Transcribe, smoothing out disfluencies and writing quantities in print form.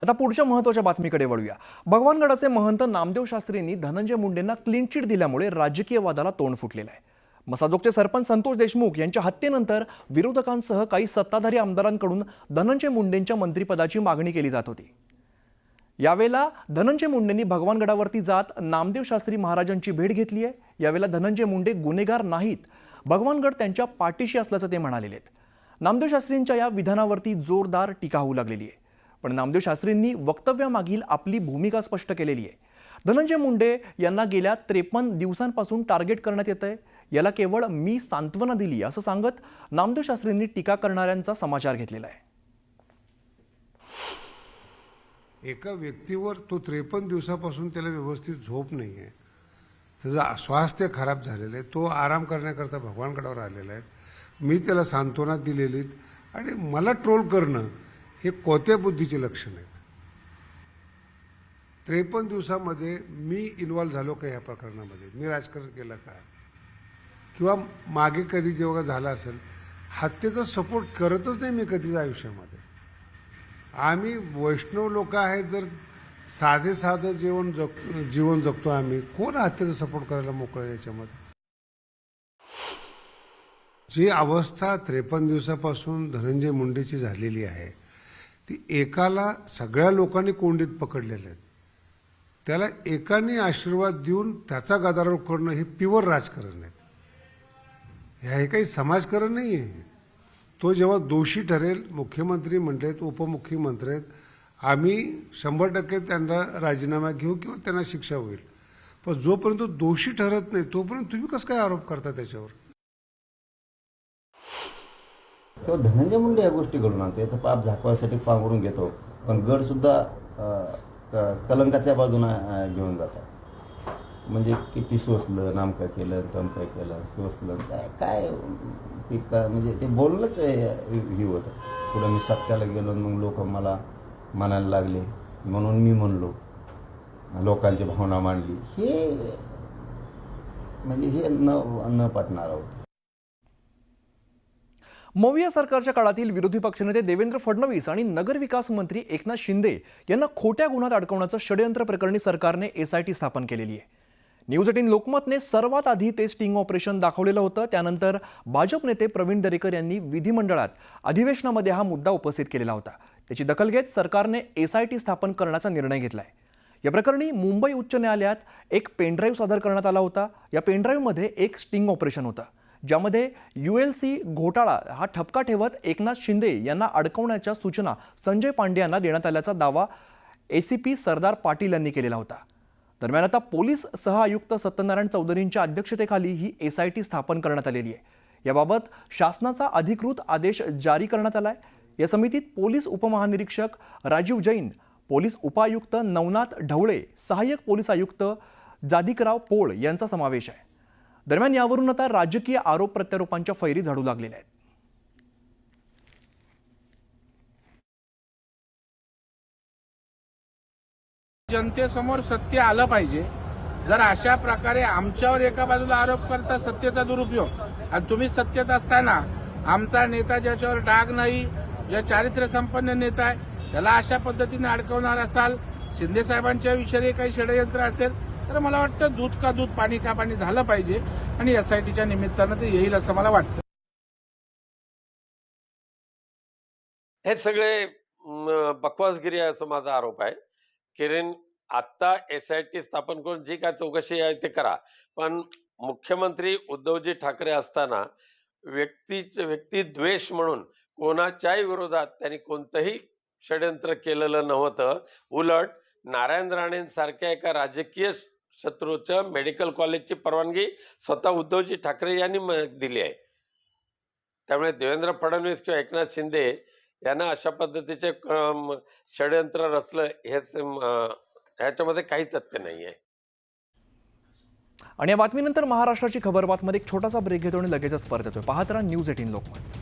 आता पुढच्या महत्त्वाच्या बातमीकडे वळूया। भगवानगडाचे महंत नामदेव शास्त्रींनी धनंजय मुंडेंना क्लीन चिट दिल्यामुळे राजकीय वादाला तोंड फुटलेलं आहे। मसाजोगचे सरपंच संतोष देशमुख यांच्या हत्येनंतर विरोधकांसह काही सत्ताधारी आमदारांकडून धनंजय मुंडेंच्या मंत्रिपदाची मागणी केली जात होती। यावेळेला धनंजय मुंडेंनी भगवानगडावरती जात नामदेव शास्त्री महाराजांची भेट घेतली आहे। यावेळेला धनंजय मुंडे गुन्हेगार नाहीत, भगवानगड त्यांच्या पाठीशी असल्याचं ते म्हणालेले आहेत। नामदेव शास्त्रींच्या या विधानावरती जोरदार टीका होऊ लागलेली आहे। पण नामदेव शास्त्रींनी वक्तव्यामागील आपली भूमिका स्पष्ट केलेली आहे। धनंजय मुंडे यांना गेल्या 53 दिवसांपासून टार्गेट करण्यात येतंय, याला केवळ मी सांत्वना दिली असं सांगत नामदेव शास्त्रींनी टीका करणाऱ्यांचा समाचार घेतलेला आहे। एका व्यक्तीवर तो 53 दिवसापासून त्याला व्यवस्थित झोप नाही आहे, त्याचं स्वास्थ्य खराब झालेलं आहे, तो आराम करण्याकरता भगवानगडावर आलेला आहे। मी त्याला सांत्वना दिलेली आणि मला ट्रोल करणं हे कोत्या बुद्धीचे लक्षण आहेत। 53 दिवसामध्ये मी इन्व्हॉल्व झालो का या प्रकरणामध्ये? मी राजकारण केलं का? किंवा मागे कधी जेव्हा झालं असेल हत्येचा सपोर्ट करतच नाही मी कधीच आयुष्यामध्ये। आम्ही वैष्णव लोक आहेत, जर साधं जीवन जगतो आम्ही, कोण हत्येचा सपोर्ट करायला मोकळं याच्यामध्ये? जी अवस्था 53 दिवसापासून धनंजय मुंडेची झालेली आहे ती एकाला सगळ्या लोकांनी कोंडीत पकडलेले आहेत, त्याला एकाने आशीर्वाद देऊन त्याचा गदारोळ करणं हे प्युअर राजकारण आहे। हे काही समाजकारण नाही आहे। तो जेव्हा दोषी ठरेल, मुख्यमंत्री म्हणलेत, उपमुख्यमंत्री आहेत, आम्ही 100% त्यांना राजीनामा घेऊ किंवा त्यांना शिक्षा होईल, पण जोपर्यंत दोषी ठरत नाही तोपर्यंत तुम्ही कसं काय आरोप करता त्याच्यावर? तो धनंजय मुंडे या गोष्टी घडून आणतो, याचं पाप झाकवायसाठी पांघरून घेतो, पण गड सुद्धा कलंकाच्या बाजूनं घेऊन जातात। म्हणजे किती सोसलं, नामकं केलं, तमकं केलं, सोसलं, काय ते म्हणजे ते बोलणंच हे होतं। पुढं मी सत्याला गेलो, मग लोक मला म्हणायला लागले म्हणून मी म्हणलो, लोकांची भावना मांडली, हे म्हणजे हे न पटणारं होतं। मविया सरकारच्या काळातील विरोधी पक्षनेते देवेंद्र फडणवीस आणि नगरविकास मंत्री एकनाथ शिंदे यांना खोट्या गुन्ह्यात अडकवण्याचं षडयंत्र प्रकरणी सरकारने SIT स्थापन केलेली आहे। न्यूज 18 लोकमतने सर्वात आधी ते स्टिंग ऑपरेशन दाखवलेलं होतं। त्यानंतर भाजप नेते प्रवीण दरेकर यांनी विधिमंडळात अधिवेशनामध्ये हा मुद्दा उपस्थित केलेला होता। त्याची दखल घेत सरकारने SIT स्थापन करण्याचा निर्णय घेतलाय। या प्रकरणी मुंबई उच्च न्यायालयात एक पेनड्राईव्ह सादर करण्यात आला होता। या पेनड्राईव्हमध्ये एक स्टिंग ऑपरेशन होतं, ज्यामध्ये ULC घोटाळा हा ठपका ठेवत एकनाथ शिंदे यांना अडकवण्याच्या सूचना संजय पांडे यांना देण्यात आल्याचा दावा ACP सरदार पाटील यांनी केलेला होता। दरम्यान आता पोलीस सहआयुक्त सत्यनारायण चौधरींच्या अध्यक्षतेखाली ही SIT स्थापन करण्यात आलेली आहे। याबाबत शासनाचा अधिकृत आदेश जारी करण्यात आलाय। या समितीत पोलीस उपमहानिरीक्षक राजीव जैन, पोलीस उपायुक्त नवनाथ ढवळे, सहाय्यक पोलीस आयुक्त जादिकराव पोळ यांचा समावेश आहे। दरम्यान यावरून आता राजकीय आरोप प्रत्यारोपांच्या फैरी झडू लागलेल्या आहेत। जनतेसमोर सत्य आलं पाहिजे। जर अशा प्रकारे आमच्यावर एका बाजूला आरोप करता सत्तेचा दुरुपयोग, आणि तुम्ही सत्तेत असताना आमचा नेता ज्याच्यावर डाग नाही, ज्या चारित्र्य संपन्न नेता आहे, त्याला अशा पद्धतीने अडकवणार असाल, शिंदे साहेबांच्या विषयी काही षडयंत्र असेल, तर मला वाटतं दूध का दूध पाणी का पाणी झालं पाहिजे, आणि SITच्या निमित्तानं ते येईल असं मला वाटतं। हे सगळे बकवासगिरी असं माझा आरोप आहे। कारण आता SIT स्थापन करून जी काय चौकशी आहे ते करा, पण मुख्यमंत्री उद्धवजी ठाकरे असताना व्यक्ती द्वेष म्हणून कोणाच्याही विरोधात त्यांनी कोणतंही षडयंत्र केलेलं नव्हतं। उलट नारायण राणेंसारख्या एका राजकीय शत्रूचं मेडिकल कॉलेजची परवानगी स्वतः उद्धवजी ठाकरे यांनी दिली आहे। त्यामुळे देवेंद्र फडणवीस किंवा एकनाथ शिंदे यांना अशा पद्धतीचे षडयंत्र रचलं ह्याच्यामध्ये काही तथ्य नाही आहे। आणि या बातमीनंतर महाराष्ट्राची खबर बातमीमध्ये एक छोटासा ब्रेक घेतो आणि लगेचच परत येतोय। पाहत राहा न्यूज 18 लोकमत।